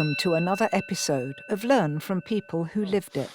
Welcome to another episode of Learn from People Who Lived It.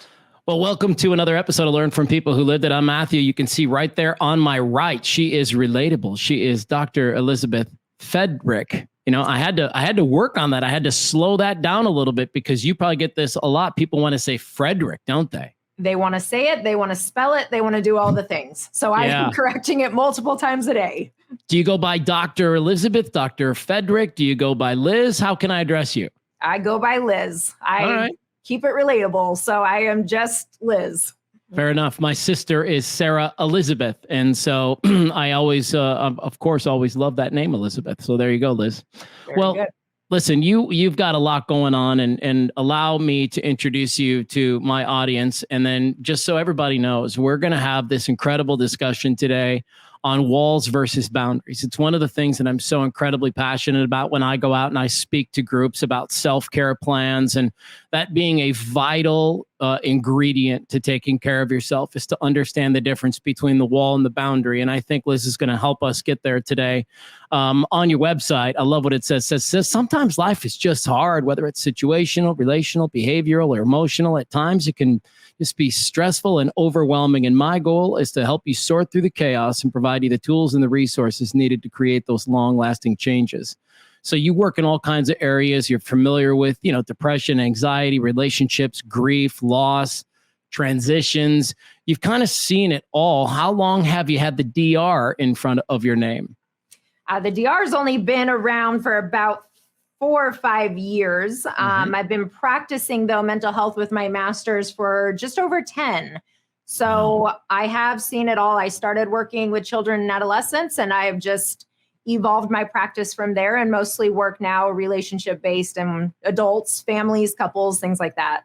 Well, welcome to another episode of Learn from People Who Lived It. I'm Matthew. You can see right there on my right, she is relatable. She is Dr. Elizabeth Fedrick. You know, I had to work on that. I had to slow that down a little bit because you probably get this a lot. People want to say Frederick, don't they? They want to say it. They want to spell it. They want to do all the things. So I've been correcting it multiple times a day. Do you go by Dr. Elizabeth, Dr. Fedrick? Do you go by Liz? How can I address you? I go by Liz. I keep it relatable. So I am just Liz. Fair enough. My sister is Sarah Elizabeth. And so I always, of course, always love that name, Elizabeth. So there you go, Liz. Very good. Listen, you've got a lot going on, and allow me to introduce you to my audience. And then just so everybody knows, we're going to have this incredible discussion today on walls versus boundaries. It's one of the things that I'm so incredibly passionate about when I go out and I speak to groups about self-care plans, and that being a vital ingredient to taking care of yourself is to understand the difference between the wall and the boundary. And I think Liz is going to help us get there today. On your website, I love what it says. It says sometimes life is just hard, whether it's situational, relational, behavioral, or emotional. At times it can just be stressful and overwhelming. And my goal is to help you sort through the chaos and provide you the tools and the resources needed to create those long-lasting changes. So you work in all kinds of areas you're familiar with, you know, depression, anxiety, relationships, grief, loss, transitions. You've kind of seen it all. How long have you had the DR in front of your name? The DR's only been around for about 4 or 5 years. I've been practicing, though, mental health with my master's for just over 10. So I have seen it all. I started working with children and adolescents, and I have just evolved my practice from there and mostly work now relationship-based and adults, families, couples, things like that.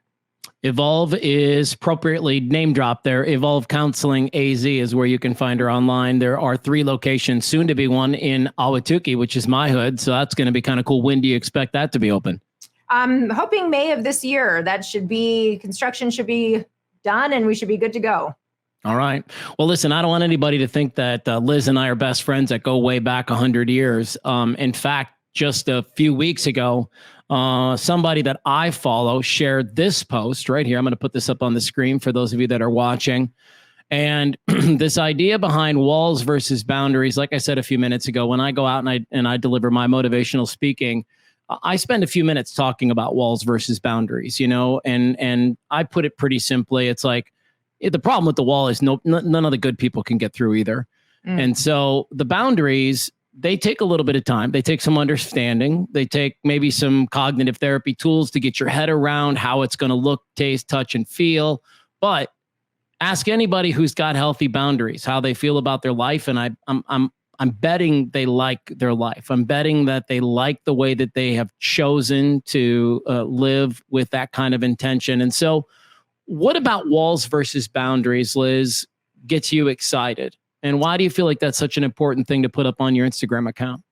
Evolve is appropriately name dropped there. Evolve Counseling AZ is where you can find her online. There are 3 locations, soon to be one in Ahwatukee, which is my hood. So that's going to be kind of cool. When do you expect that to be open? I'm hoping May of this year. Construction should be done and we should be good to go. All right. Well, listen, I don't want anybody to think that Liz and I are best friends that go way back 100 years. In fact, just a few weeks ago, somebody that I follow shared this post right here. I'm going to put this up on the screen for those of you that are watching. And this idea behind walls versus boundaries, like I said a few minutes ago, when I go out and I deliver my motivational speaking, I spend a few minutes talking about walls versus boundaries, you know, and I put it pretty simply. It's like, the problem with the wall is none of the good people can get through either. And so the boundaries, they take a little bit of time. They take some understanding. They take maybe some cognitive therapy tools to get your head around how it's going to look, taste, touch, and feel. But ask anybody who's got healthy boundaries, how they feel about their life. And I'm betting they like their life. I'm betting that they like the way that they have chosen to live with that kind of intention. And so what about walls versus boundaries, Liz, gets you excited? And why do you feel like that's such an important thing to put up on your Instagram account?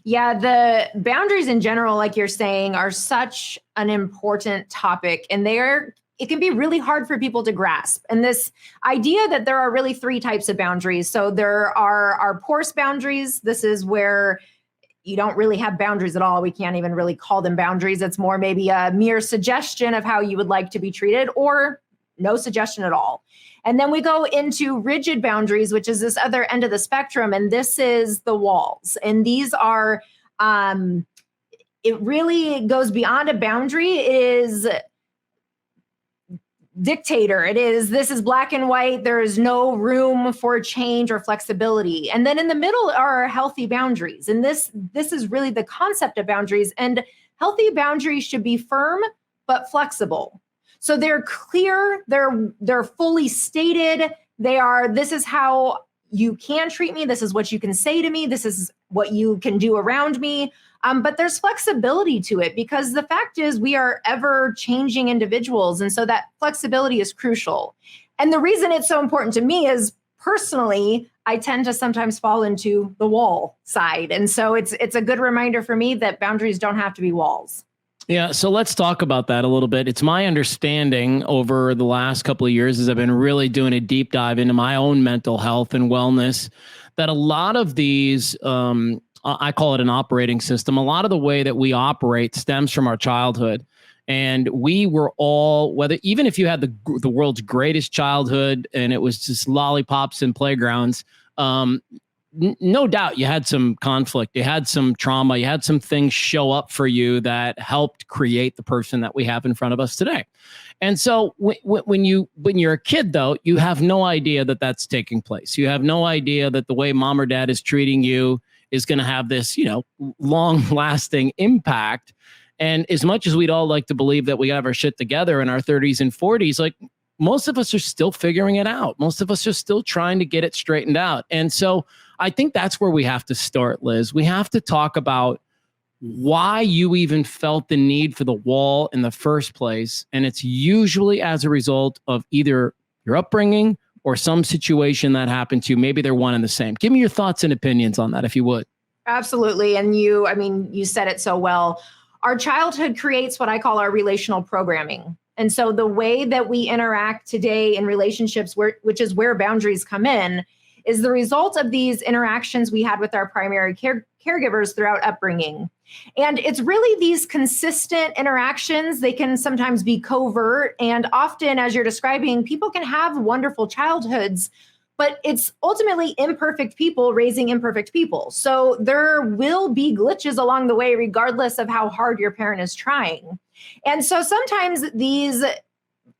Yeah, the boundaries in general, like you're saying, are such an important topic, and it can be really hard for people to grasp. And this idea that there are really 3 types of boundaries. So there are our porous boundaries. This is where you don't really have boundaries at all. We can't even really call them boundaries. It's more maybe a mere suggestion of how you would like to be treated, or no suggestion at all. And then we go into rigid boundaries, which is this other end of the spectrum. And this is the walls. And these are, it really goes beyond a boundary. It is dictator. This is black and white. There is no room for change or flexibility. And then in the middle are healthy boundaries. And this is really the concept of boundaries. And healthy boundaries should be firm, but flexible. So they're clear, they're fully stated. This is how you can treat me. This is what you can say to me. This is what you can do around me. But there's flexibility to it, because the fact is we are ever changing individuals. And so that flexibility is crucial. And the reason it's so important to me is personally, I tend to sometimes fall into the wall side. And so it's a good reminder for me that boundaries don't have to be walls. Yeah, so let's talk about that a little bit. It's my understanding over the last couple of years, as I've been really doing a deep dive into my own mental health and wellness, that a lot of these I call it an operating system. A lot of the way that we operate stems from our childhood. And we were all, even if you had the world's greatest childhood and it was just lollipops and playgrounds, no doubt you had some conflict, you had some trauma, you had some things show up for you that helped create the person that we have in front of us today. And so when you're a kid, though, you have no idea that that's taking place. You have no idea that the way mom or dad is treating you is going to have this, long lasting impact. And as much as we'd all like to believe that we have our shit together in our 30s and 40s, like most of us are still figuring it out. Most of us are still trying to get it straightened out. And so I think that's where we have to start, Liz. We have to talk about why you even felt the need for the wall in the first place. And it's usually as a result of either your upbringing or some situation that happened to you. Maybe they're one and the same. Give me your thoughts and opinions on that, if you would. Absolutely. And you said it so well. Our childhood creates what I call our relational programming. And so the way that we interact today in relationships, which is where boundaries come in, is the result of these interactions we had with our primary caregivers throughout upbringing. And it's really these consistent interactions. They can sometimes be covert. And often, as you're describing, people can have wonderful childhoods, but it's ultimately imperfect people raising imperfect people. So there will be glitches along the way, regardless of how hard your parent is trying. And so sometimes these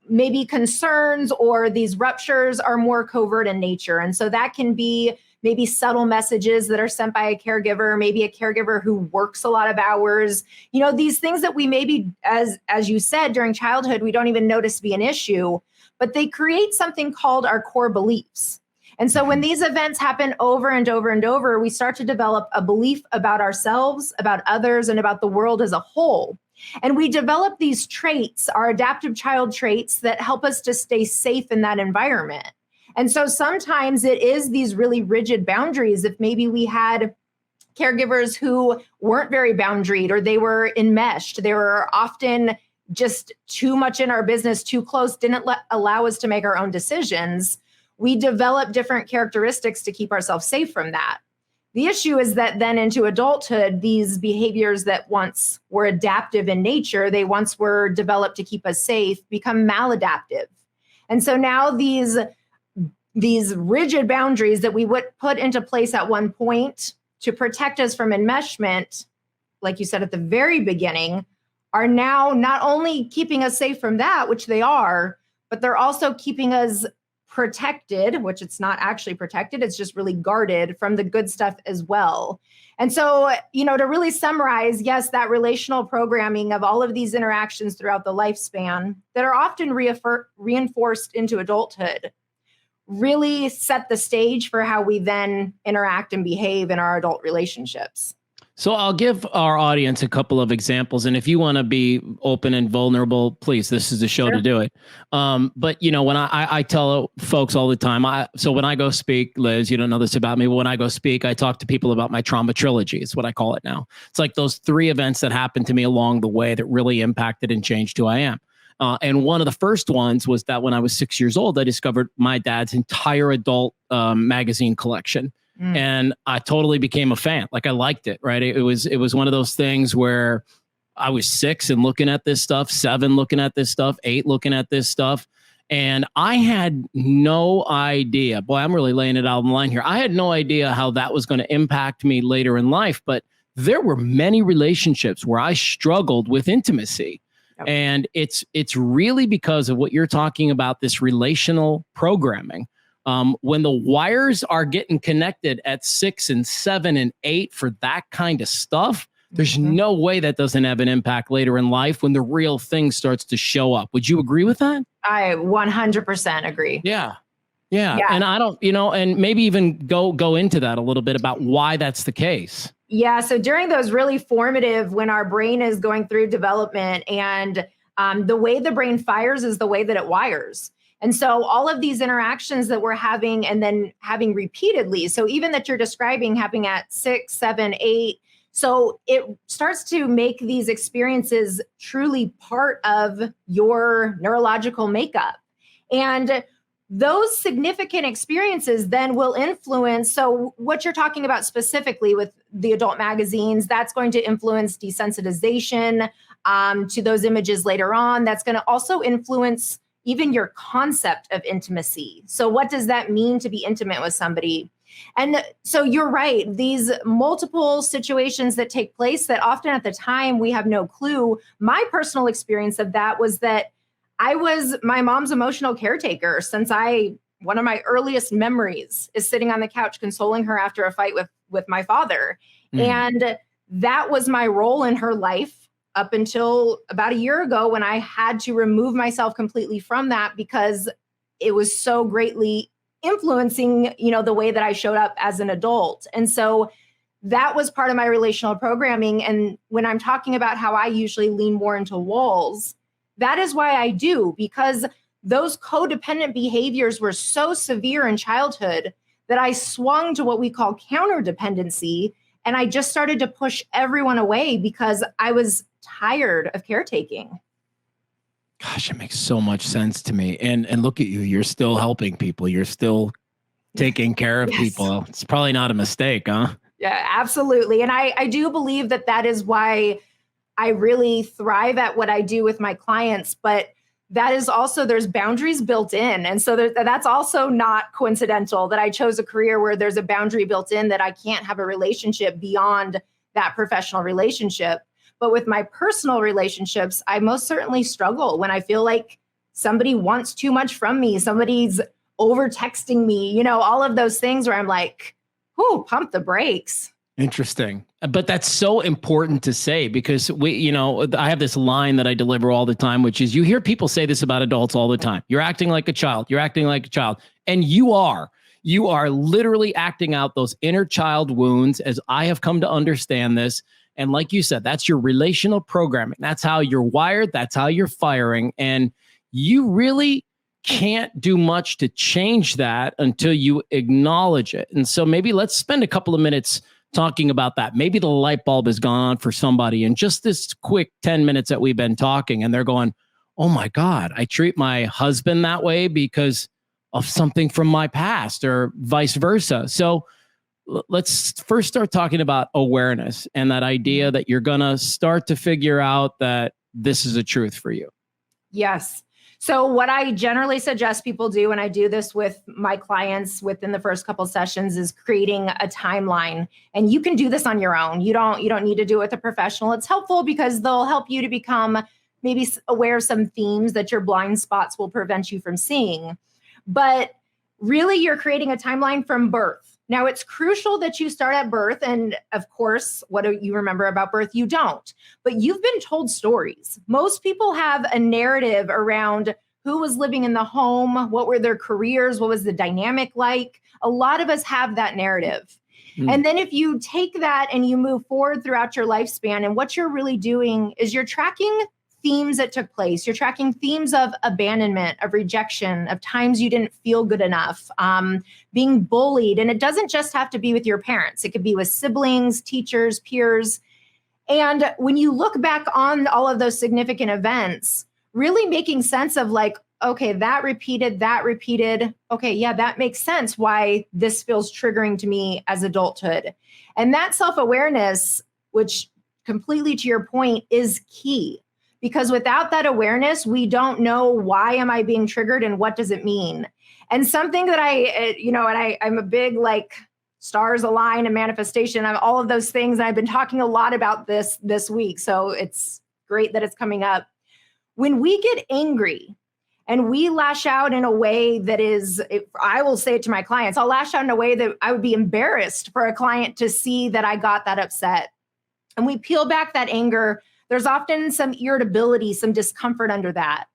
maybe concerns or these ruptures are more covert in nature. And so that can be maybe subtle messages that are sent by a caregiver, maybe a caregiver who works a lot of hours, these things that we maybe, as you said, during childhood, we don't even notice be an issue, but they create something called our core beliefs. And so when these events happen over and over and over, we start to develop a belief about ourselves, about others, and about the world as a whole. And we develop these traits, our adaptive child traits, that help us to stay safe in that environment. And so sometimes it is these really rigid boundaries. If maybe we had caregivers who weren't very boundaried, or they were enmeshed, they were often just too much in our business, too close, didn't allow us to make our own decisions, we develop different characteristics to keep ourselves safe from that. The issue is that then into adulthood, these behaviors that once were adaptive in nature, they once were developed to keep us safe, become maladaptive. And so now these rigid boundaries that we would put into place at one point to protect us from enmeshment, like you said at the very beginning, are now not only keeping us safe from that, which they are, but they're also keeping us protected, which it's not actually protected, it's just really guarded from the good stuff as well. And so, to really summarize, yes, that relational programming of all of these interactions throughout the lifespan that are often reinforced into adulthood really set the stage for how we then interact and behave in our adult relationships. So I'll give our audience a couple of examples. And if you want to be open and vulnerable, please, this is the show to do it. But, when I tell folks all the time, so when I go speak, Liz, you don't know this about me, but when I go speak, I talk to people about my trauma trilogy. It's what I call it now. It's like those 3 events that happened to me along the way that really impacted and changed who I am. And one of the first ones was that when I was 6 years old, I discovered my dad's entire adult magazine collection. And I totally became a fan. Like I liked it, right? It was one of those things where I was 6 and looking at this stuff, 7 looking at this stuff, 8 looking at this stuff. And I had no idea, boy, I'm really laying it out on the line here. I had no idea how that was going to impact me later in life. But there were many relationships where I struggled with intimacy. Yep. And it's really because of what you're talking about, this relational programming. When the wires are getting connected at 6 and 7 and 8 for that kind of stuff, there's no way that doesn't have an impact later in life when the real thing starts to show up. Would you agree with that? I 100% agree. Yeah. And I don't, and maybe even go into that a little bit about why that's the case. Yeah. So during those really formative, when our brain is going through development, and the way the brain fires is the way that it wires. And so all of these interactions that we're having and then having repeatedly, so even that you're describing happening at 6, 7, 8, so it starts to make these experiences truly part of your neurological makeup. And those significant experiences then will influence. So what you're talking about specifically with the adult magazines, that's going to influence desensitization to those images later on. That's going to also influence even your concept of intimacy. So what does that mean to be intimate with somebody? And so you're right, these multiple situations that take place that often at the time we have no clue. My personal experience of that was that I was my mom's emotional caretaker since one of my earliest memories is sitting on the couch consoling her after a fight with my father. And that was my role in her life up until about a year ago, when I had to remove myself completely from that because it was so greatly influencing, the way that I showed up as an adult. And so that was part of my relational programming. And when I'm talking about how I usually lean more into walls, that is why I do, because those codependent behaviors were so severe in childhood that I swung to what we call counterdependency. And I just started to push everyone away because I was tired of caretaking. Gosh, it makes so much sense to me. And look at you, you're still helping people. You're still taking care of people. It's probably not a mistake, huh? Yeah, absolutely. And I do believe that is why I really thrive at what I do with my clients. But that is also, there's boundaries built in. And so that's also not coincidental that I chose a career where there's a boundary built in that I can't have a relationship beyond that professional relationship. But with my personal relationships, I most certainly struggle when I feel like somebody wants too much from me, somebody's over texting me, all of those things where I'm like, whoo, pump the brakes. Interesting. But that's so important to say, because I have this line that I deliver all the time, which is, you hear people say this about adults all the time. You're acting like a child. You're acting like a child. And you are literally acting out those inner child wounds, as I have come to understand this. And like you said, that's your relational programming. That's how you're wired. That's how you're firing. And you really can't do much to change that until you acknowledge it. And so maybe let's spend a couple of minutes talking about that. Maybe the light bulb has gone on for somebody in just this quick 10 minutes that we've been talking, and they're going, oh my God, I treat my husband that way because of something from my past, or vice versa. So let's first start talking about awareness and that idea that you're going to start to figure out that this is a truth for you. Yes. So what I generally suggest people do, and I do this with my clients within the first couple sessions, is creating a timeline. And you can do this on your own. You don't need to do it with a professional. It's helpful because they'll help you to become maybe aware of some themes that your blind spots will prevent you from seeing. But really, you're creating a timeline from birth. Now, it's crucial that you start at birth. And of course, what do you remember about birth? You don't. But you've been told stories. Most people have a narrative around who was living in the home, what were their careers, what was the dynamic like. A lot of us have that narrative. And then if you take that and you move forward throughout your lifespan, and what you're really doing is you're tracking themes that took place. You're tracking themes of abandonment, of rejection, of times you didn't feel good enough, being bullied. And it doesn't just have to be with your parents. It could be with siblings, teachers, peers. And when you look back on all of those significant events, really making sense of like, okay, that repeated. Okay, yeah, that makes sense why this feels triggering to me as adulthood. And that self-awareness, which completely to your point, is key. Because without that awareness, we don't know, why am I being triggered and what does it mean? And something that I'm a big like stars align and manifestation, I'm all of those things. And I've been talking a lot about this week. So it's great that it's coming up. When we get angry and we lash out in a way that is, I will say it to my clients, I'll lash out in a way that I would be embarrassed for a client to see that I got that upset. And we peel back that anger. There's often some irritability, some discomfort under that.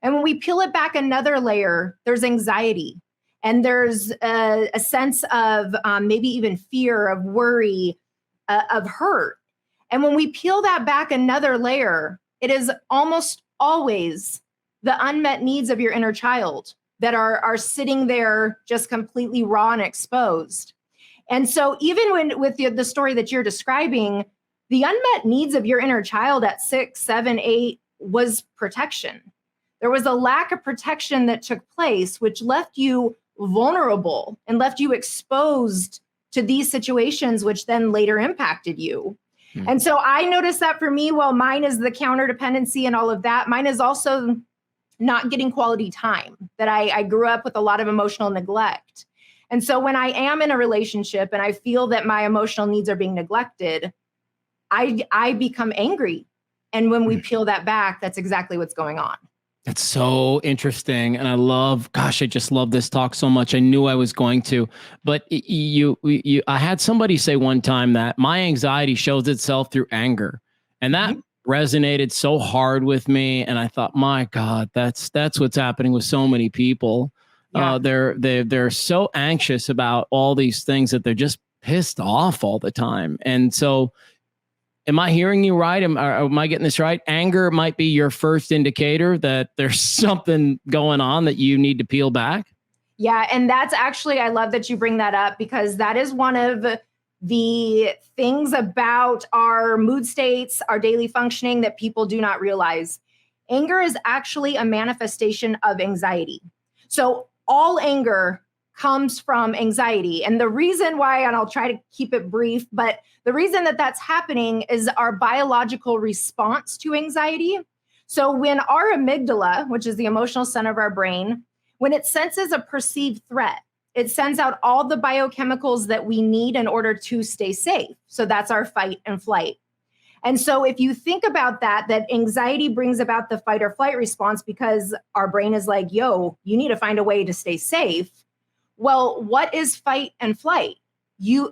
And when we peel it back another layer, there's anxiety. And there's a sense of maybe even fear, of worry, of hurt. And when we peel that back another layer, it is almost always the unmet needs of your inner child that are sitting there just completely raw and exposed. And so even with the story that you're describing, the unmet needs of your inner child at 6, 7, 8 was protection. There was a lack of protection that took place, which left you vulnerable and left you exposed to these situations, which then later impacted you. And so I noticed that for me, while mine is the counter dependency and all of that, mine is also not getting quality time, that I grew up with a lot of emotional neglect. And so when I am in a relationship and I feel that my emotional needs are being neglected, I become angry. And when we peel that back, that's exactly what's going on. That's so interesting. And I just love this talk so much. I knew I was going to, but I had somebody say one time that my anxiety shows itself through anger. And that resonated so hard with me. And I thought, my God, that's what's happening with so many people. Yeah. They're so anxious about all these things that they're just pissed off all the time. And so, am I hearing you right? Am I getting this right? Anger might be your first indicator that there's something going on that you need to peel back. Yeah. And that's actually, I love that you bring that up, because that is one of the things about our mood states, our daily functioning, that people do not realize. Anger is actually a manifestation of anxiety. So all anger comes from anxiety. And the reason why, and I'll try to keep it brief, but the reason that that's happening is our biological response to anxiety. So when our amygdala, which is the emotional center of our brain, when it senses a perceived threat, it sends out all the biochemicals that we need in order to stay safe. So that's our fight and flight. And so if you think about that anxiety brings about the fight or flight response because our brain is like, yo, you need to find a way to stay safe. Well, what is fight and flight?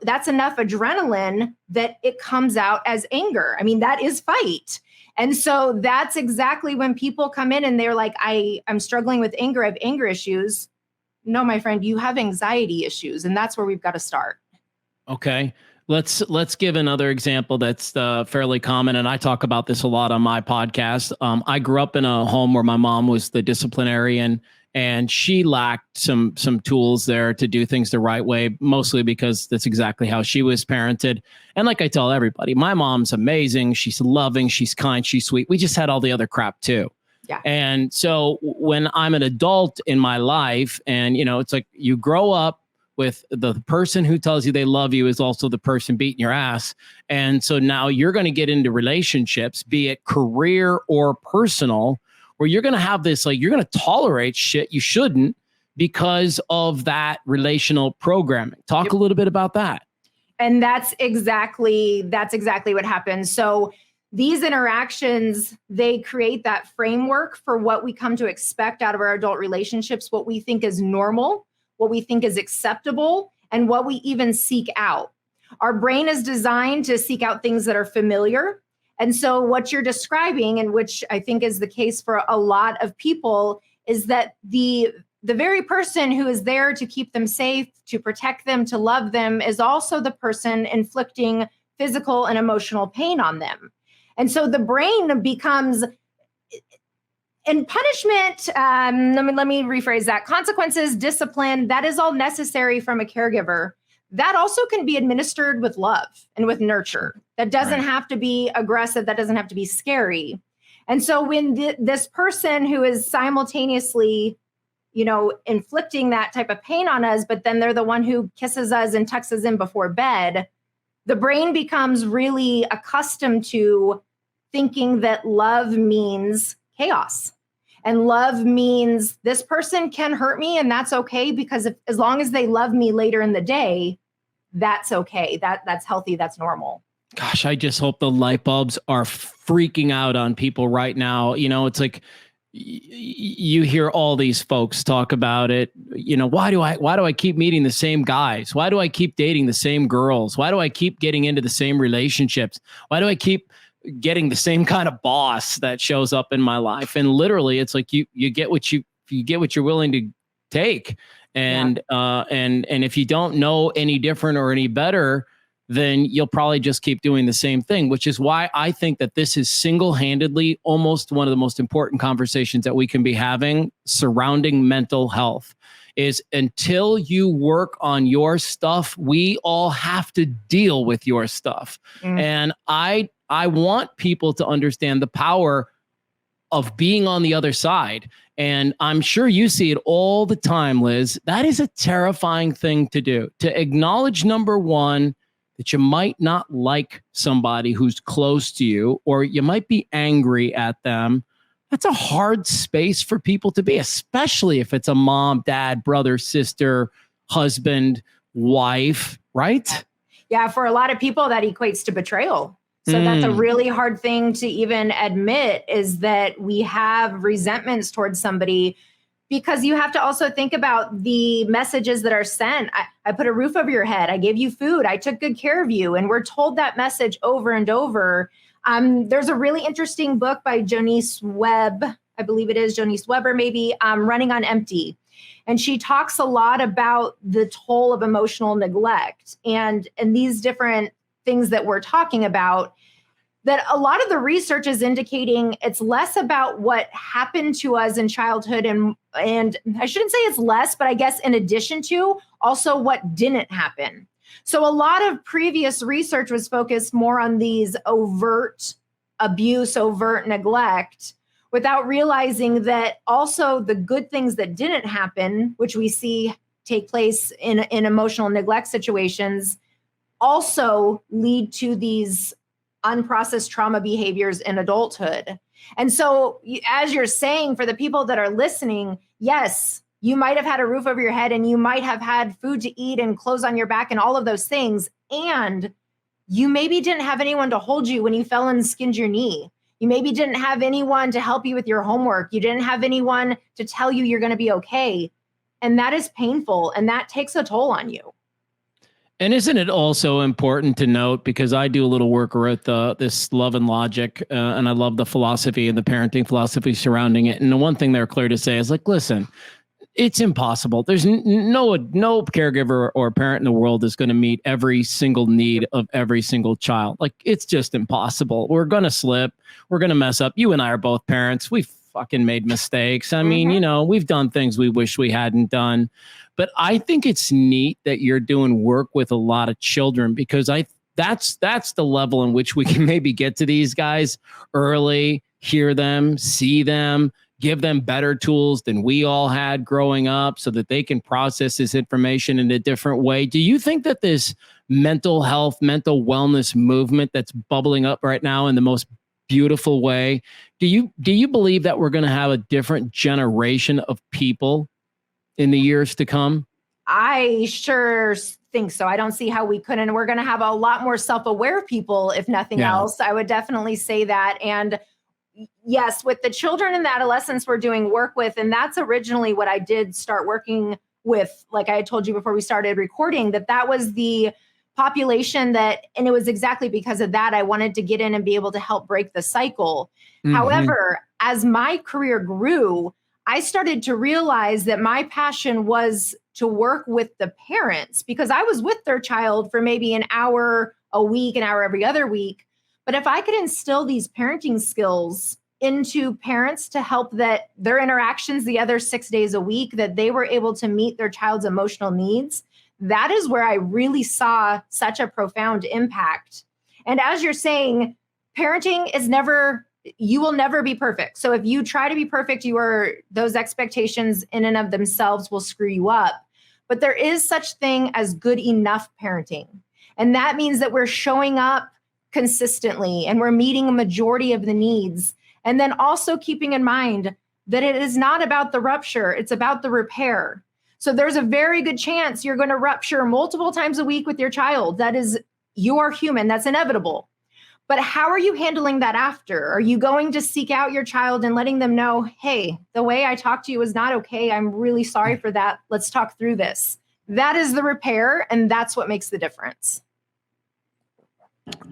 That's enough adrenaline that it comes out as anger. I mean, that is fight. And so that's exactly when people come in and they're like, I'm struggling with anger. I have anger issues. No, my friend, you have anxiety issues. And that's where we've got to start. Okay. Let's give another example that's fairly common. And I talk about this a lot on my podcast. I grew up in a home where my mom was the disciplinarian, and she lacked some tools there to do things the right way, mostly because that's exactly how she was parented. And like I tell everybody, my mom's amazing. She's loving, she's kind, she's sweet. We just had all the other crap too. Yeah. And so when I'm an adult in my life, and it's like you grow up with the person who tells you they love you is also the person beating your ass. And so now you're going to get into relationships, be it career or personal, where you're going to have this, like, you're going to tolerate shit you shouldn't because of that relational programming. Talk a little bit about that. And that's exactly what happens. So these interactions, they create that framework for what we come to expect out of our adult relationships, what we think is normal, what we think is acceptable, and what we even seek out. Our brain is designed to seek out things that are familiar. And so what you're describing, and which I think is the case for a lot of people, is that the very person who is there to keep them safe, to protect them, to love them, is also the person inflicting physical and emotional pain on them. And so the brain becomes, and punishment, let me rephrase that. Consequences, discipline, that is all necessary from a caregiver. That also can be administered with love and with nurture. That doesn't have to be aggressive. That doesn't have to be scary. And so when this person who is simultaneously, inflicting that type of pain on us, but then they're the one who kisses us and tucks us in before bed, the brain becomes really accustomed to thinking that love means chaos. And love means this person can hurt me, and that's okay, because as long as they love me later in the day, that's okay. That's healthy. That's normal. Gosh, I just hope the light bulbs are freaking out on people right now. It's like you hear all these folks talk about it. Why do I keep meeting the same guys? Why do I keep dating the same girls? Why do I keep getting into the same relationships? Why do I keep getting the same kind of boss that shows up in my life? And literally, it's like you get what you're willing to take. And if you don't know any different or any better, then you'll probably just keep doing the same thing, which is why I think that this is single-handedly almost one of the most important conversations that we can be having surrounding mental health. Is until you work on your stuff, we all have to deal with your stuff. And I want people to understand the power of being on the other side. And I'm sure you see it all the time, Liz. That is a terrifying thing to do, to acknowledge, number one, that you might not like somebody who's close to you, or you might be angry at them. That's a hard space for people to be, especially if it's a mom, dad, brother, sister, husband, wife, right? Yeah, for a lot of people, that equates to betrayal. So that's a really hard thing to even admit, is that we have resentments towards somebody, because you have to also think about the messages that are sent. I put a roof over your head. I gave you food. I took good care of you. And we're told that message over and over. There's a really interesting book by Jonice Webb. I believe it is Jonice Webber, maybe, Running on Empty. And she talks a lot about the toll of emotional neglect and these different things that we're talking about, that a lot of the research is indicating it's less about what happened to us in childhood. And I shouldn't say it's less, but I guess in addition to also what didn't happen. So a lot of previous research was focused more on these overt abuse, overt neglect, without realizing that also the good things that didn't happen, which we see take place in emotional neglect situations, also lead to these unprocessed trauma behaviors in adulthood. And so, as you're saying, for the people that are listening, yes, you might have had a roof over your head and you might have had food to eat and clothes on your back and all of those things. And you maybe didn't have anyone to hold you when you fell and skinned your knee. You maybe didn't have anyone to help you with your homework. You didn't have anyone to tell you you're going to be okay. And that is painful. And that takes a toll on you. And isn't it also important to note, because I do a little work with this Love and Logic, and I love the philosophy and the parenting philosophy surrounding it. And the one thing they're clear to say is, like, listen, it's impossible. There's no caregiver or parent in the world is going to meet every single need of every single child. Like, it's just impossible. We're going to slip. We're going to mess up. You and I are both parents. We've fucking made mistakes. I mean, we've done things we wish we hadn't done. But I think it's neat that you're doing work with a lot of children, because that's the level in which we can maybe get to these guys early, hear them, see them, give them better tools than we all had growing up so that they can process this information in a different way. Do you think that this mental health, mental wellness movement that's bubbling up right now in the most beautiful way, do you believe that we're going to have a different generation of people in the years to come? I sure think so. I don't see how we couldn't. We're going to have a lot more self-aware people, if nothing else. I would definitely say that. And yes, with the children and the adolescents we're doing work with, and that's originally what I did start working with, like I told you before we started recording, that was the population and it was exactly because of that I wanted to get in and be able to help break the cycle. However, as my career grew, I started to realize that my passion was to work with the parents, because I was with their child for maybe an hour a week, an hour every other week. But if I could instill these parenting skills into parents to help that their interactions the other 6 days a week, that they were able to meet their child's emotional needs, that is where I really saw such a profound impact. And as you're saying, parenting is you will never be perfect. So if you try to be perfect, those expectations in and of themselves will screw you up. But there is such thing as good enough parenting. And that means that we're showing up consistently and we're meeting a majority of the needs. And then also keeping in mind that it is not about the rupture, it's about the repair. So there's a very good chance you're going to rupture multiple times a week with your child. You are human, that's inevitable. But how are you handling that after? Are you going to seek out your child and letting them know, hey, the way I talked to you is not okay. I'm really sorry for that. Let's talk through this. That is the repair, and that's what makes the difference.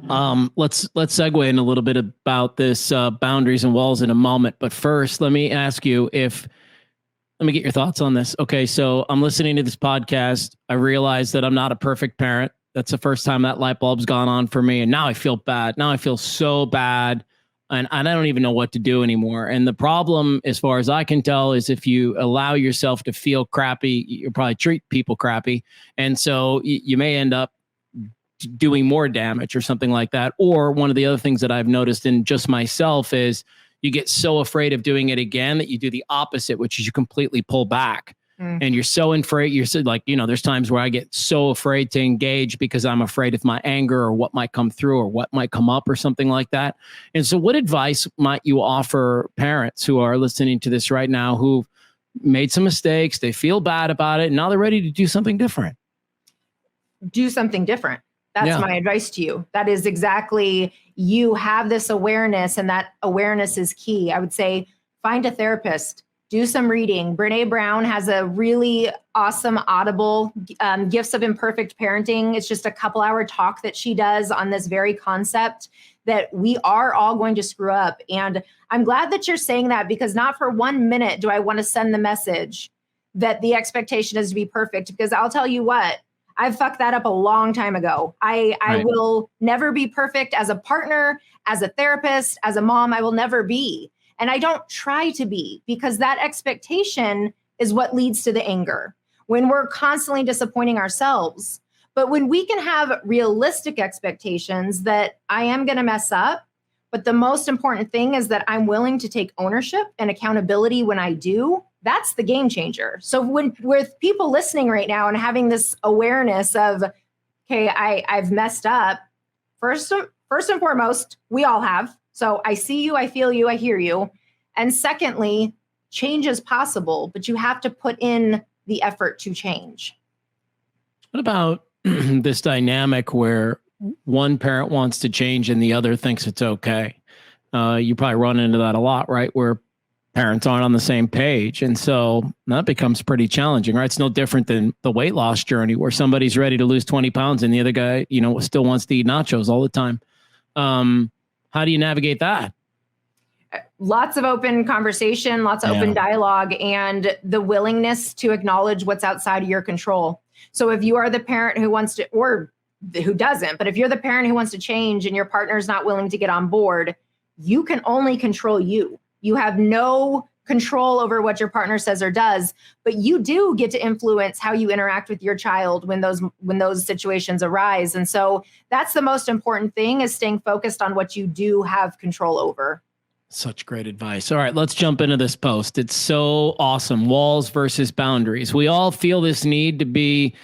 Let's segue in a little bit about this boundaries and walls in a moment. But first, let me ask you let me get your thoughts on this. Okay, so I'm listening to this podcast. I realize that I'm not a perfect parent. That's the first time that light bulb's gone on for me. And now I feel bad. Now I feel so bad. And I don't even know what to do anymore. And the problem, as far as I can tell, is if you allow yourself to feel crappy, you'll probably treat people crappy. And so you may end up doing more damage or something like that. Or one of the other things that I've noticed in just myself is you get so afraid of doing it again that you do the opposite, which is you completely pull back. And you're so afraid. You're so like, there's times where I get so afraid to engage because I'm afraid of my anger or what might come through or what might come up or something like that. And so what advice might you offer parents who are listening to this right now, who've made some mistakes, they feel bad about it, and now they're ready to do something different? Do something different. That's my advice to you. That is exactly, you have this awareness, and that awareness is key. I would say find a therapist. Do some reading. Brené Brown has a really awesome Audible, Gifts of Imperfect Parenting. It's just a couple-hour talk that she does on this very concept that we are all going to screw up. And I'm glad that you're saying that, because not for 1 minute do I want to send the message that the expectation is to be perfect, because I'll tell you what, I fucked that up a long time ago. I will never be perfect as a partner, as a therapist, as a mom. I will never be. And I don't try to be, because that expectation is what leads to the anger when we're constantly disappointing ourselves. But when we can have realistic expectations that I am going to mess up, but the most important thing is that I'm willing to take ownership and accountability when I do, that's the game changer. So when with people listening right now and having this awareness of, okay, I've messed up, first and foremost, we all have. So I see you, I feel you, I hear you. And secondly, change is possible, but you have to put in the effort to change. What about this dynamic where one parent wants to change and the other thinks it's okay? You probably run into that a lot, right? Where parents aren't on the same page. And so that becomes pretty challenging, right? It's no different than the weight loss journey where somebody's ready to lose 20 pounds and the other guy, still wants to eat nachos all the time. How do you navigate that? Lots of open conversation, lots of open dialogue, and the willingness to acknowledge what's outside of your control. So if you are the parent who wants to, or who doesn't, but if you're the parent who wants to change and your partner's not willing to get on board, you can only control you. You have no control over what your partner says or does, but you do get to influence how you interact with your child when those situations arise. And so that's the most important thing, is staying focused on what you do have control over. Such great advice. All right, let's jump into this post. It's so awesome. Walls versus boundaries. We all feel this need to be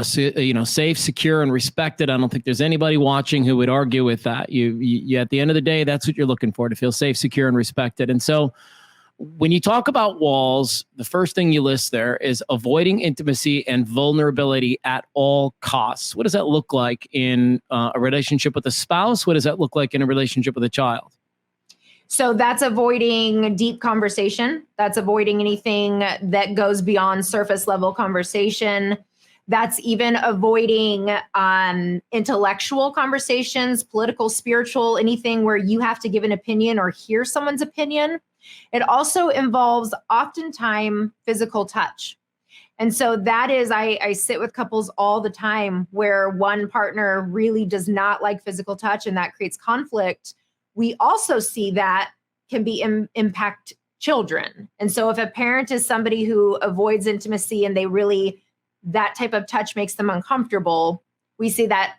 safe, secure, and respected. I don't think there's anybody watching who would argue with that. You at the end of the day, that's what you're looking for, to feel safe, secure, and respected. And so when you talk about walls, the first thing you list there is avoiding intimacy and vulnerability at all costs. What does that look like in a relationship with a spouse? What does that look like in a relationship with a child? So that's avoiding deep conversation. That's avoiding anything that goes beyond surface level conversation. That's even avoiding intellectual conversations, political, spiritual, anything where you have to give an opinion or hear someone's opinion. It also involves oftentimes physical touch. And so that is, I sit with couples all the time where one partner really does not like physical touch, and that creates conflict. We also see that can be impact children. And so if a parent is somebody who avoids intimacy and that type of touch makes them uncomfortable, we see that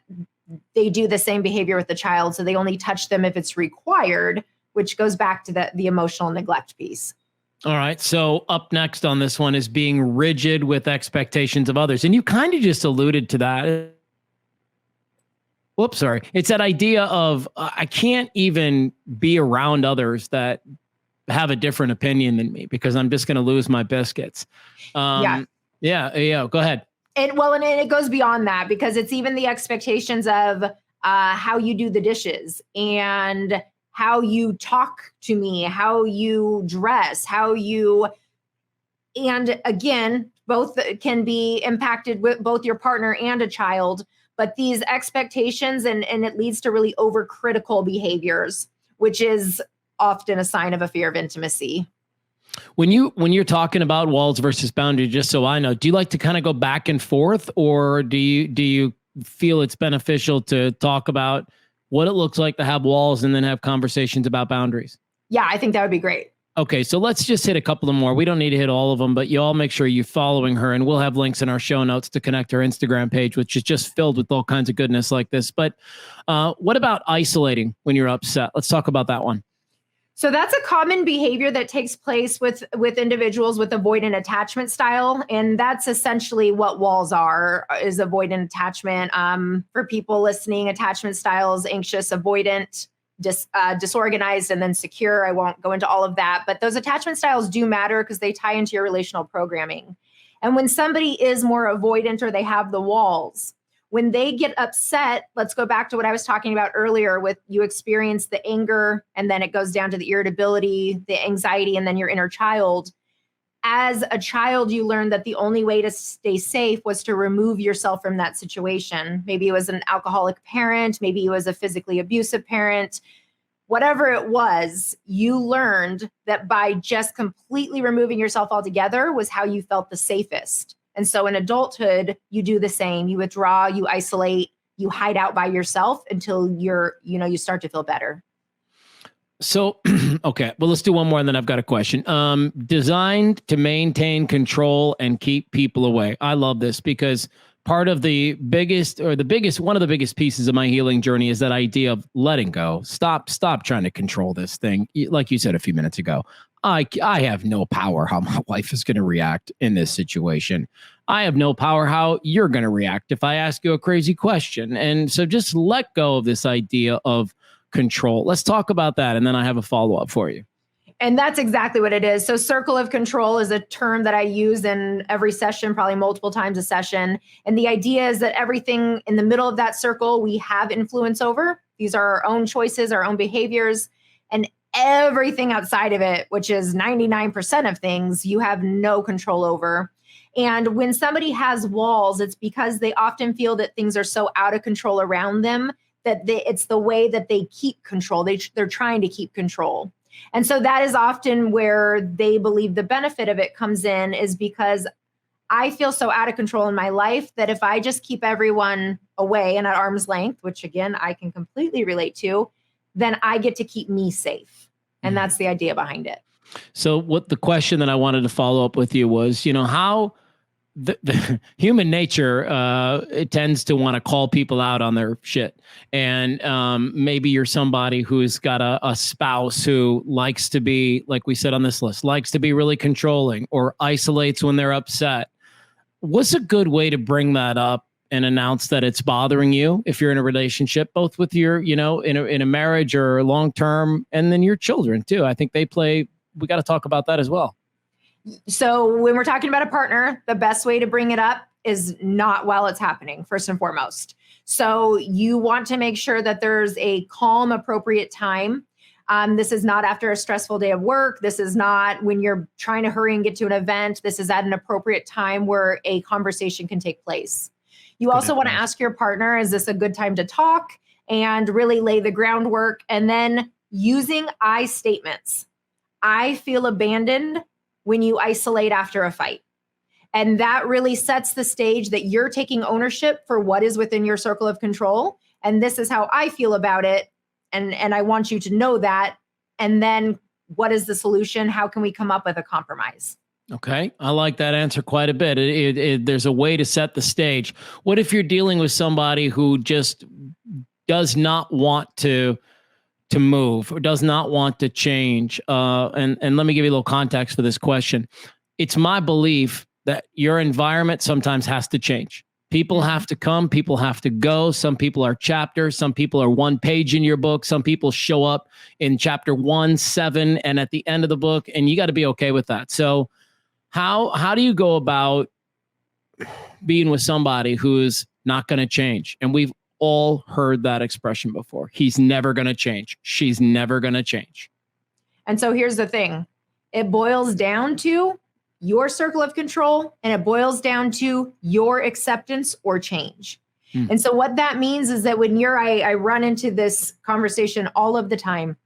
they do the same behavior with the child. So they only touch them if it's required, which goes back to the emotional neglect piece. All right. So up next on this one is being rigid with expectations of others. And you kind of just alluded to that. Whoops, sorry. It's that idea of I can't even be around others that have a different opinion than me because I'm just going to lose my biscuits. Yeah. Go ahead. And it goes beyond that, because it's even the expectations of how you do the dishes and how you talk to me, how you dress, and again, both can be impacted with both your partner and a child. But these expectations, and it leads to really overcritical behaviors, which is often a sign of a fear of intimacy. When you're talking about walls versus boundaries, just so I know, do you like to kind of go back and forth, or do you feel it's beneficial to talk about what it looks like to have walls and then have conversations about boundaries? Yeah, I think that would be great. Okay, so let's just hit a couple of more. We don't need to hit all of them, but you all make sure you're following her, and we'll have links in our show notes to connect her Instagram page, which is just filled with all kinds of goodness like this. But what about isolating when you're upset? Let's talk about that one. So that's a common behavior that takes place with individuals with avoidant attachment style. And that's essentially what walls are, is avoidant attachment. For people listening, attachment styles: anxious, avoidant, disorganized, and then secure. I won't go into all of that, but those attachment styles do matter because they tie into your relational programming. And when somebody is more avoidant or they have the walls, when they get upset, let's go back to what I was talking about earlier with you experience the anger and then it goes down to the irritability, the anxiety, and then your inner child. As a child, you learned that the only way to stay safe was to remove yourself from that situation. Maybe it was an alcoholic parent, maybe it was a physically abusive parent. Whatever it was, you learned that by just completely removing yourself altogether was how you felt the safest. And so in adulthood, you do the same. You withdraw, you isolate, you hide out by yourself until you start to feel better. So, okay, well, let's do one more and then I've got a question. Designed to maintain control and keep people away. I love this because part of one of the biggest pieces of my healing journey is that idea of letting go. Stop trying to control this thing. Like you said a few minutes ago, I have no power how my wife is going to react in this situation. I have no power how you're going to react if I ask you a crazy question. And so just let go of this idea of control. Let's talk about that. And then I have a follow-up for you. And that's exactly what it is. So circle of control is a term that I use in every session, probably multiple times a session. And the idea is that everything in the middle of that circle, we have influence over. These are our own choices, our own behaviors, and everything outside of it, which is 99% of things, you have no control over. And when somebody has walls, it's because they often feel that things are so out of control around them that it's the way that they keep control. They're trying to keep control. And so that is often where they believe the benefit of it comes in, is because I feel so out of control in my life that if I just keep everyone away and at arm's length, which again, I can completely relate to, then I get to keep me safe. And that's the idea behind it. So what the question that I wanted to follow up with you was, how the human nature, it tends to want to call people out on their shit. And maybe you're somebody who's got a spouse who likes to be, like we said on this list, likes to be really controlling or isolates when they're upset. What's a good way to bring that up and announce that it's bothering you if you're in a relationship, both with your, in a marriage or long-term, and then your children too? I think we got to talk about that as well. So when we're talking about a partner, the best way to bring it up is not while it's happening, first and foremost. So you want to make sure that there's a calm, appropriate time. This is not after a stressful day of work. This is not when you're trying to hurry and get to an event. This is at an appropriate time where a conversation can take place. You also want to ask your partner, is this a good time to talk? And really lay the groundwork. And then using I statements. I feel abandoned when you isolate after a fight. And that really sets the stage that you're taking ownership for what is within your circle of control. And this is how I feel about it. And I want you to know that. And then what is the solution? How can we come up with a compromise? Okay. I like that answer quite a bit. There's a way to set the stage. What if you're dealing with somebody who just does not want to move or does not want to change? And let me give you a little context for this question. It's my belief that your environment sometimes has to change. People have to come, people have to go. Some people are chapters, some people are one page in your book. Some people show up in chapter 1, 7, and at the end of the book, and you got to be okay with that. So how do you go about being with somebody who's not going to change? And we've all heard that expression before. He's never going to change. She's never going to change. And so here's the thing. It boils down to your circle of control, and it boils down to your acceptance or change. And so what that means is that when I run into this conversation all of the time,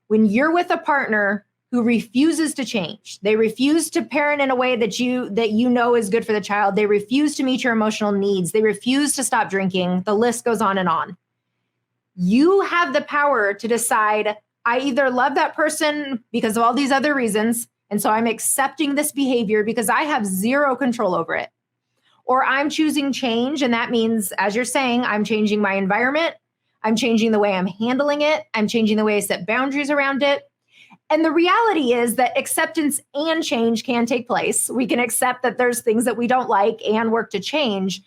when you're with a partner who refuses to change, they refuse to parent in a way that you know is good for the child, they refuse to meet your emotional needs, they refuse to stop drinking, the list goes on and on. You have the power to decide, I either love that person because of all these other reasons, and so I'm accepting this behavior because I have zero control over it. Or I'm choosing change. And that means, as you're saying, I'm changing my environment. I'm changing the way I'm handling it. I'm changing the way I set boundaries around it. And the reality is that acceptance and change can take place. We can accept that there's things that we don't like and work to change.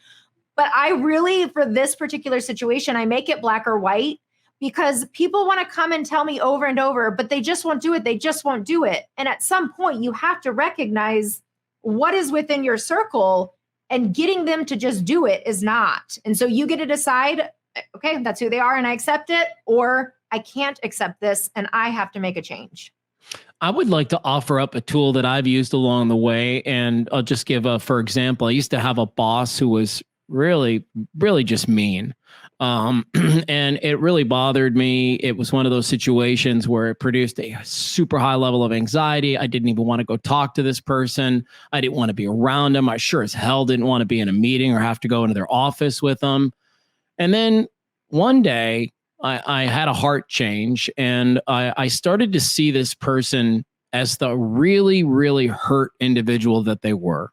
But I really, for this particular situation, I make it black or white because people want to come and tell me over and over, but they just won't do it. They just won't do it. And at some point, you have to recognize what is within your circle, and getting them to just do it is not. And so you get to decide, okay, that's who they are and I accept it, or I can't accept this and I have to make a change. I would like to offer up a tool that I've used along the way. And I'll just give for example, I used to have a boss who was really, really just mean. And it really bothered me. It was one of those situations where it produced a super high level of anxiety. I didn't even want to go talk to this person. I didn't want to be around them. I sure as hell didn't want to be in a meeting or have to go into their office with them. And then one day I had a heart change, and I started to see this person as the really, really hurt individual that they were.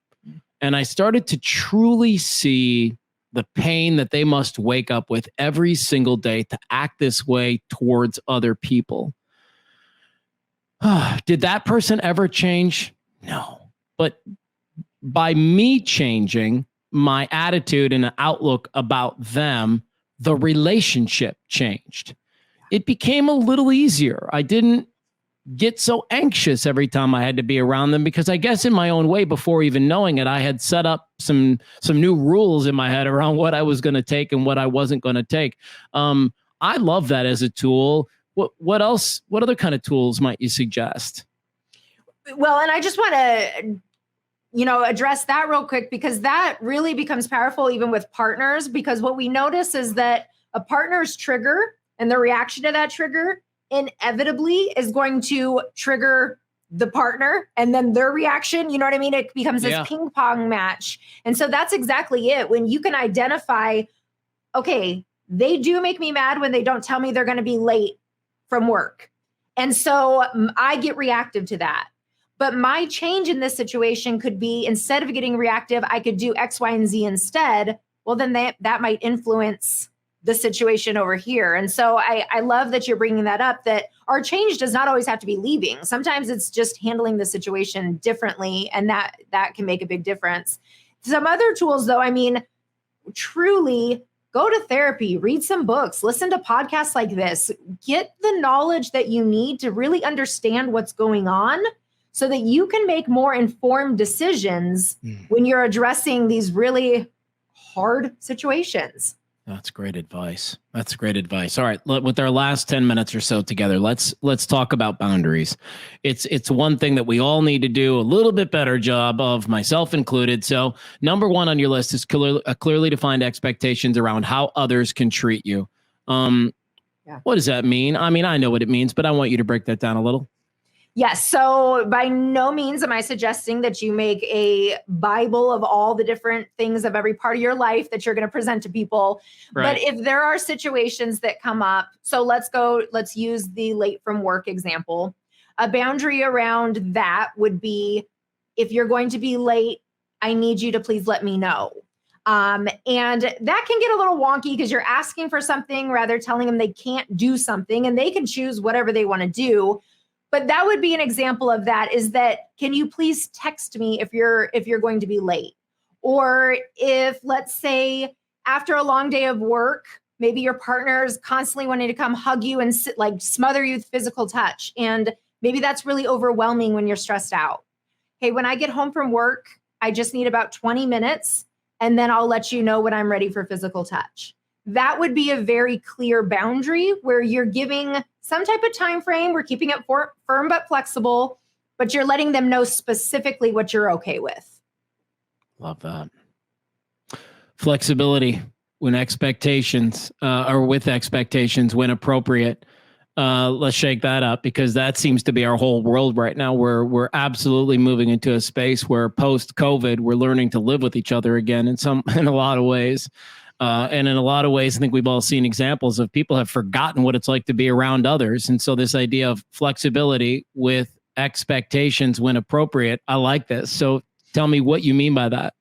And I started to truly see the pain that they must wake up with every single day to act this way towards other people. Did that person ever change? No. But by me changing my attitude and outlook about them, the relationship changed. It became a little easier. I didn't get so anxious every time I had to be around them, because I guess in my own way, before even knowing it, I had set up some new rules in my head around what I was going to take and what I wasn't going to take. I love that as a tool. What else? What other kind of tools might you suggest? Well, and I just want to, address that real quick, because that really becomes powerful even with partners, because what we notice is that a partner's trigger and the reaction to that trigger inevitably is going to trigger the partner, and then their reaction, you know what I mean? It becomes this ping pong match. And so that's exactly it. When you can identify, okay, they do make me mad when they don't tell me they're going to be late from work. And so I get reactive to that. But my change in this situation could be, instead of getting reactive, I could do X, Y, and Z instead. Well, then that might influence the situation over here. And so I love that you're bringing that up, that our change does not always have to be leaving. Sometimes it's just handling the situation differently, and that can make a big difference. Some other tools, though, truly go to therapy, read some books, listen to podcasts like this, get the knowledge that you need to really understand what's going on, so that you can make more informed decisions when you're addressing these really hard situations. That's great advice. That's great advice. All right, with our last 10 minutes or so together, let's talk about boundaries. It's one thing that we all need to do a little bit better job of, myself included. So number one on your list is clearly defined expectations around how others can treat you. What does that mean? I mean, I know what it means, but I want you to break that down a little. Yes. So by no means am I suggesting that you make a Bible of all the different things of every part of your life that you're going to present to people. Right. But if there are situations that come up, so let's use the late from work example. A boundary around that would be, if you're going to be late, I need you to please let me know. And that can get a little wonky because you're asking for something rather telling them they can't do something, and they can choose whatever they want to do. But that would be an example of that, is that, can you please text me if you're going to be late? Or if, let's say, after a long day of work, maybe your partner is constantly wanting to come hug you and smother you with physical touch. And maybe that's really overwhelming when you're stressed out. Hey, when I get home from work, I just need about 20 minutes, and then I'll let you know when I'm ready for physical touch. That would be a very clear boundary where you're giving some type of time frame. We're keeping it firm but flexible, but you're letting them know specifically what you're okay with. Love that. Flexibility when expectations, or with expectations when appropriate. Let's shake that up, because that seems to be our whole world right now. We're absolutely moving into a space where post-COVID, we're learning to live with each other again in a lot of ways. And in a lot of ways, I think we've all seen examples of people have forgotten what it's like to be around others. And so this idea of flexibility with expectations when appropriate, I like this. So tell me what you mean by that.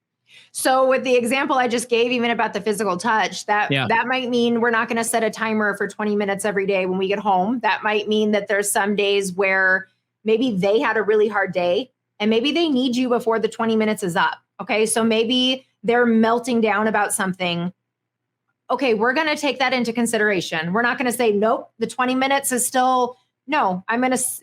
So with the example I just gave, even about the physical touch, that might mean we're not going to set a timer for 20 minutes every day when we get home. That might mean that there's some days where maybe they had a really hard day and maybe they need you before the 20 minutes is up. Okay. So maybe they're melting down about something. Okay. We're going to take that into consideration. We're not going to say, nope, the 20 minutes is still, no,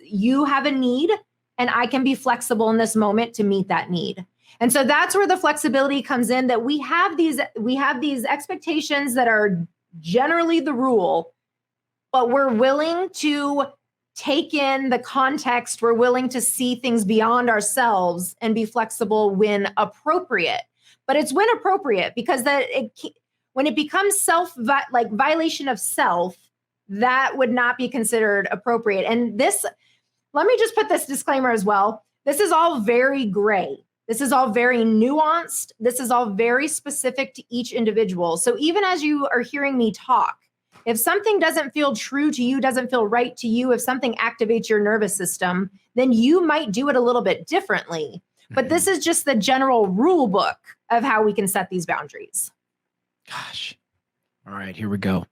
you have a need and I can be flexible in this moment to meet that need. And so that's where the flexibility comes in, that we have these expectations that are generally the rule, but we're willing to take in the context. We're willing to see things beyond ourselves and be flexible when appropriate. But it's when appropriate, because when it becomes violation of self, that would not be considered appropriate. And let me just put this disclaimer as well. This is all very gray. This is all very nuanced. This is all very specific to each individual. So even as you are hearing me talk, if something doesn't feel true to you, doesn't feel right to you, if something activates your nervous system, then you might do it a little bit differently. But this is just the general rule book of how we can set these boundaries. Gosh. All right, here we go.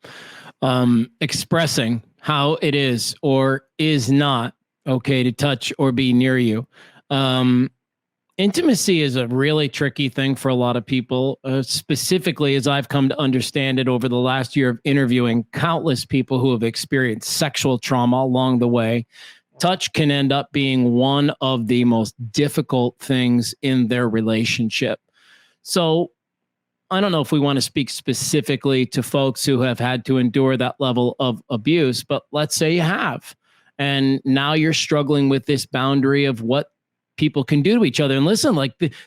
Expressing how it is or is not okay to touch or be near you. Intimacy is a really tricky thing for a lot of people, specifically as I've come to understand it over the last year of interviewing countless people who have experienced sexual trauma along the way. Touch can end up being one of the most difficult things in their relationship. So I don't know if we want to speak specifically to folks who have had to endure that level of abuse, but let's say you have, and now you're struggling with this boundary of what people can do to each other. And listen,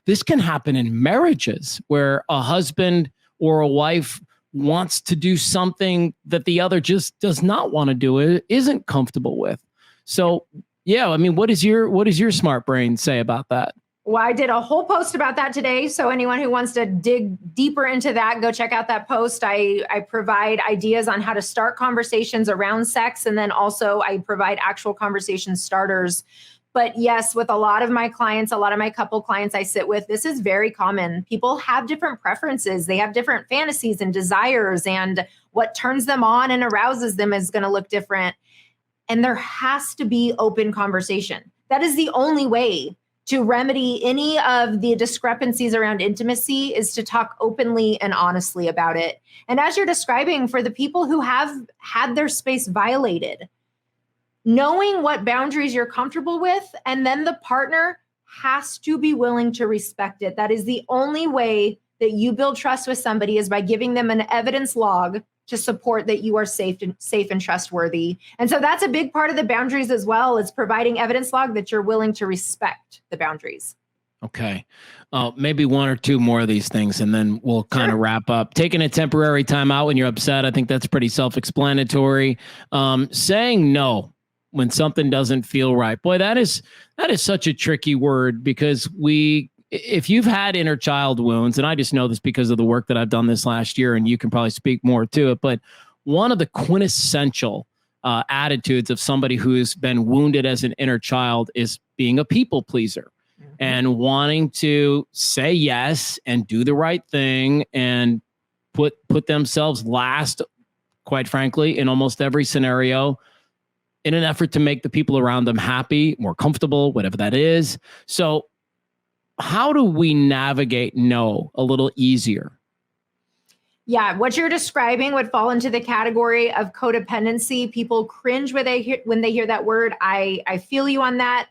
this can happen in marriages where a husband or a wife wants to do something that the other just does not want to do, it isn't comfortable with. So yeah, I mean, what does your smart brain say about that? Well, I did a whole post about that today. So anyone who wants to dig deeper into that, go check out that post. I provide ideas on how to start conversations around sex. And then also I provide actual conversation starters. But yes, with a lot of my clients, a lot of my couple clients I sit with, this is very common. People have different preferences. They have different fantasies and desires, and what turns them on and arouses them is going to look different. And there has to be open conversation. That is the only way to remedy any of the discrepancies around intimacy, is to talk openly and honestly about it. And as you're describing, for the people who have had their space violated, knowing what boundaries you're comfortable with, and then the partner has to be willing to respect it. That is the only way that you build trust with somebody, is by giving them an evidence log to support that you are safe and trustworthy. And so that's a big part of the boundaries as well, is providing evidence log that you're willing to respect the boundaries. Okay. Maybe one or two more of these things, and then we'll kind of wrap up. Taking a temporary time out when you're upset, I think that's pretty self-explanatory. Saying no when something doesn't feel right. Boy, that is such a tricky word, because if you've had inner child wounds, and I just know this because of the work that I've done this last year, and you can probably speak more to it, but one of the quintessential attitudes of somebody who's been wounded as an inner child is being a people pleaser, and wanting to say yes and do the right thing and put themselves last, quite frankly, in almost every scenario, in an effort to make the people around them happy, more comfortable, whatever that is. So how do we navigate no a little easier? Yeah, what you're describing would fall into the category of codependency. People cringe when they hear that word. I feel you on that.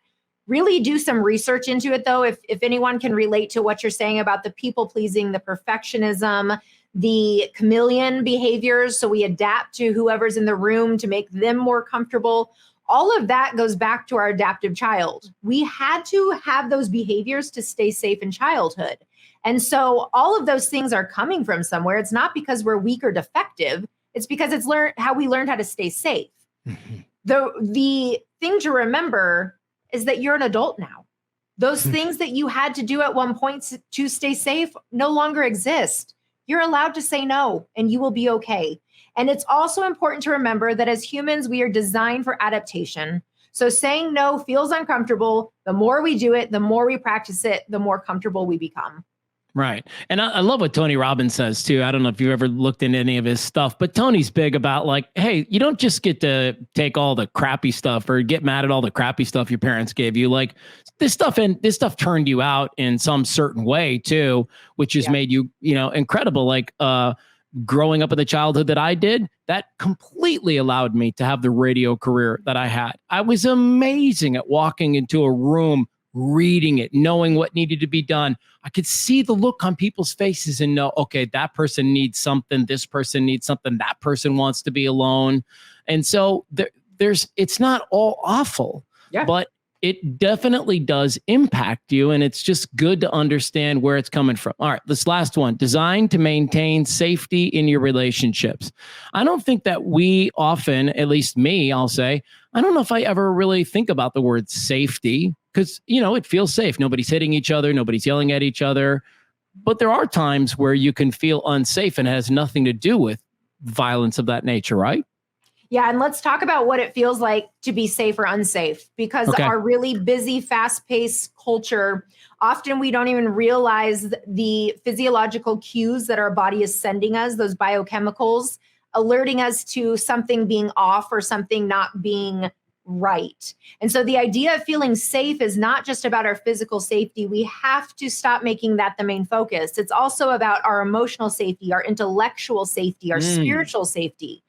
Really do some research into it, though. If anyone can relate to what you're saying about the people pleasing, the perfectionism, the chameleon behaviors, so we adapt to whoever's in the room to make them more comfortable. All of that goes back to our adaptive child. We had to have those behaviors to stay safe in childhood. And so all of those things are coming from somewhere. It's not because we're weak or defective. It's because it's how we learned how to stay safe. Mm-hmm. The thing to remember is that you're an adult now. Those things that you had to do at one point to stay safe no longer exist. You're allowed to say no, and you will be okay. And it's also important to remember that as humans, we are designed for adaptation. So saying no feels uncomfortable. The more we do it, the more we practice it, the more comfortable we become. Right. And I love what Tony Robbins says too. I don't know if you've ever looked into any of his stuff, but Tony's big about like, hey, you don't just get to take all the crappy stuff or get mad at all the crappy stuff your parents gave you. Like this stuff turned you out in some certain way too, which has made you, incredible. Like growing up in the childhood that I did, that completely allowed me to have the radio career that I had. I was amazing at walking into a room, reading it, knowing what needed to be done. I could see the look on people's faces and know, okay, that person needs something. This person needs something. That person wants to be alone. And so it's not all awful, but it definitely does impact you. And it's just good to understand where it's coming from. All right, this last one, designed to maintain safety in your relationships. I don't think that we often, at least me, I'll say, I don't know if I ever really think about the word safety because, it feels safe. Nobody's hitting each other. Nobody's yelling at each other. But there are times where you can feel unsafe and it has nothing to do with violence of that nature, right? Yeah. And let's talk about what it feels like to be safe or unsafe, because our really busy, fast-paced culture, often we don't even realize the physiological cues that our body is sending us, those biochemicals, alerting us to something being off or something not being right. And so the idea of feeling safe is not just about our physical safety. We have to stop making that the main focus. It's also about our emotional safety, our intellectual safety, our spiritual safety.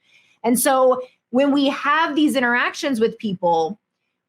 And so when we have these interactions with people,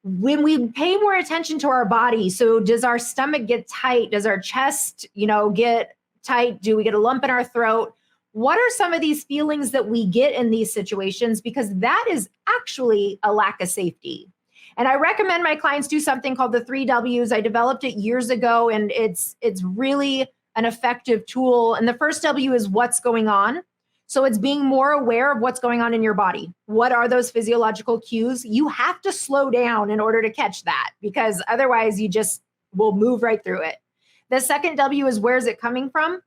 when we pay more attention to our body, so does our stomach get tight? Does our chest, get tight? Do we get a lump in our throat? What are some of these feelings that we get in these situations? Because that is actually a lack of safety. And I recommend my clients do something called the 3 W's. I developed it years ago, and it's really an effective tool. And the first W is what's going on. So it's being more aware of what's going on in your body. What are those physiological cues? You have to slow down in order to catch that, because otherwise you just will move right through it. The second W is where is it coming from?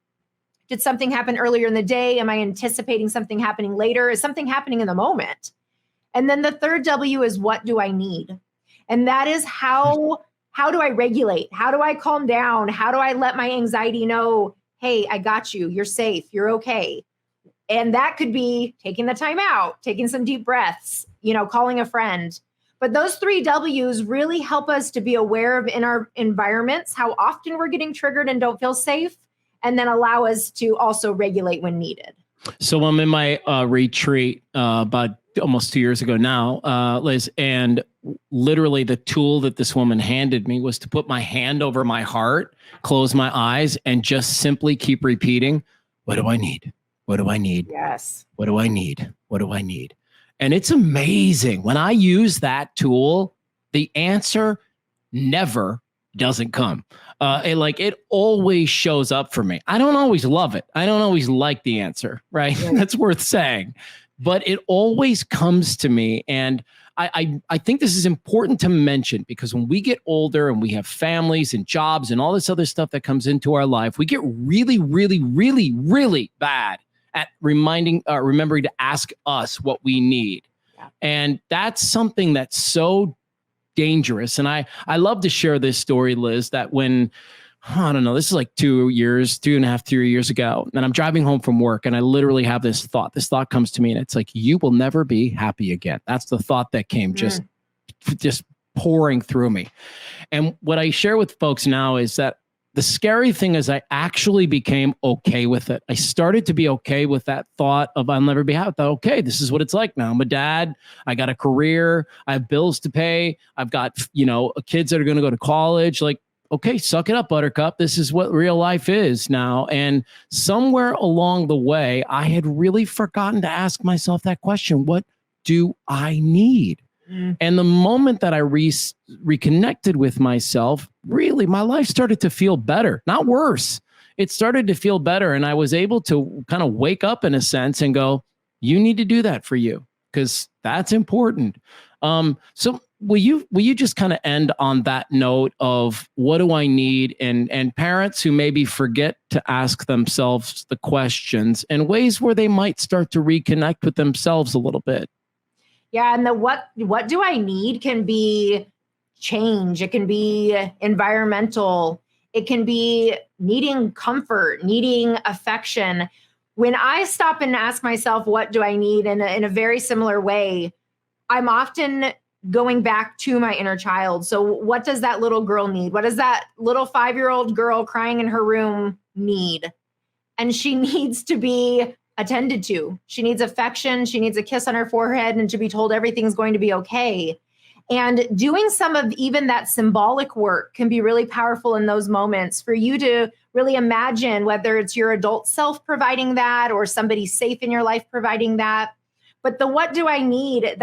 Did something happen earlier in the day? Am I anticipating something happening later? Is something happening in the moment? And then the third W is what do I need? And that is how do I regulate? How do I calm down? How do I let my anxiety know, hey, I got you. You're safe. You're okay. And that could be taking the time out, taking some deep breaths, calling a friend. But those 3 W's really help us to be aware of in our environments, how often we're getting triggered and don't feel safe, and then allow us to also regulate when needed. So I'm in my retreat about almost 2 years ago now, Liz, and literally the tool that this woman handed me was to put my hand over my heart, close my eyes, and just simply keep repeating, what do I need? What do I need? Yes. What do I need? What do I need? And it's amazing. When I use that tool, the answer never doesn't come. It always shows up for me. I don't always love it. I don't always like the answer, right? That's worth saying. But it always comes to me. And I think this is important to mention, because when we get older and we have families and jobs and all this other stuff that comes into our life, we get really, really, really, really bad at remembering to ask us what we need. Yeah. And that's something that's so dangerous. And I love to share this story, Liz, that when, I don't know, this is like 2.5, 3 years ago, and I'm driving home from work and I literally have this thought comes to me and it's like, you will never be happy again. That's the thought that came just pouring through me. And what I share with folks now is that the scary thing is I actually became okay with it. I started to be okay with that thought of I'll never be happy. I thought, okay, this is what it's like now. I'm a dad. I got a career. I have bills to pay. I've got, kids that are going to go to college. Like, okay, suck it up, buttercup. This is what real life is now. And somewhere along the way, I had really forgotten to ask myself that question. What do I need? And the moment that I reconnected with myself, really, my life started to feel better, not worse. It started to feel better. And I was able to kind of wake up in a sense and go, you need to do that for you, because that's important. So will you just kind of end on that note of what do I need? And parents who maybe forget to ask themselves the questions and ways where they might start to reconnect with themselves a little bit. Yeah. And the what do I need can be change. It can be environmental. It can be needing comfort, needing affection. When I stop and ask myself, what do I need in a very similar way, I'm often going back to my inner child. So what does that little girl need? What does that little 5-year-old girl crying in her room need? And she needs to be attended to. She needs affection. She needs a kiss on her forehead and to be told everything's going to be okay. And doing some of even that symbolic work can be really powerful in those moments for you to really imagine whether it's your adult self providing that or somebody safe in your life providing that. But the what do I need?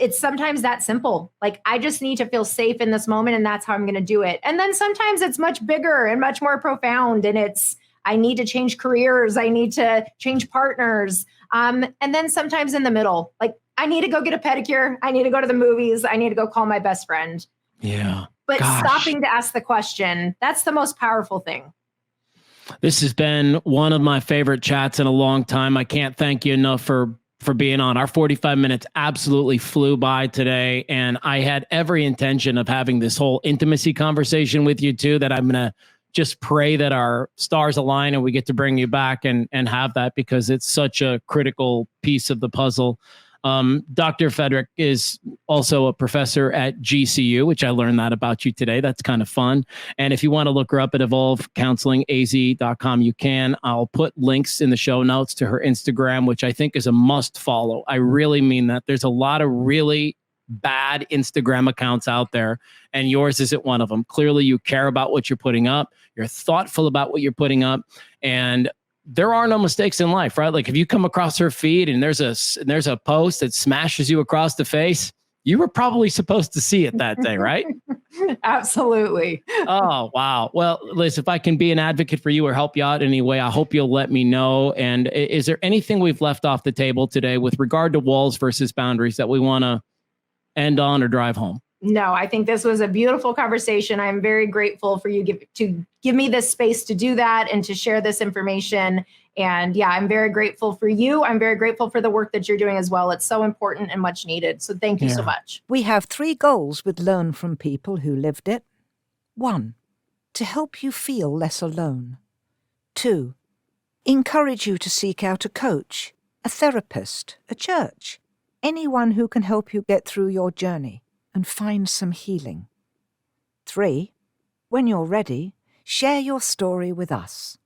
It's sometimes that simple. Like, I just need to feel safe in this moment, and that's how I'm going to do it. And then sometimes it's much bigger and much more profound, and it's, I need to change careers. I need to change partners. And then sometimes in the middle, like, I need to go get a pedicure. I need to go to the movies. I need to go call my best friend. Yeah. But stopping to ask the question, that's the most powerful thing. This has been one of my favorite chats in a long time. I can't thank you enough for being on. Our 45 minutes absolutely flew by today. And I had every intention of having this whole intimacy conversation with you too, that I'm going to just pray that our stars align and we get to bring you back and have that, because it's such a critical piece of the puzzle. Dr. Fedrick is also a professor at GCU, which I learned that about you today. That's kind of fun. And if you want to look her up at evolvecounselingaz.com, you can. I'll put links in the show notes to her Instagram, which I think is a must follow. I really mean that. There's a lot of really bad Instagram accounts out there, and yours isn't one of them. Clearly, you care about what you're putting up. You're thoughtful about what you're putting up, and there are no mistakes in life, right? Like, if you come across her feed and there's a post that smashes you across the face, you were probably supposed to see it that day, right? Absolutely. Oh, wow. Well, Liz, if I can be an advocate for you or help you out in any way, I hope you'll let me know. And is there anything we've left off the table today with regard to walls versus boundaries that we want to end on or drive home? No, I think this was a beautiful conversation. I'm very grateful for you to give me this space to do that and to share this information. And yeah, I'm very grateful for you. I'm very grateful for the work that you're doing as well. It's so important and much needed. So thank you so much. We have 3 goals with Learn from People Who Lived It. 1, to help you feel less alone. 2, encourage you to seek out a coach, a therapist, a church, anyone who can help you get through your journey and find some healing. 3, when you're ready, share your story with us.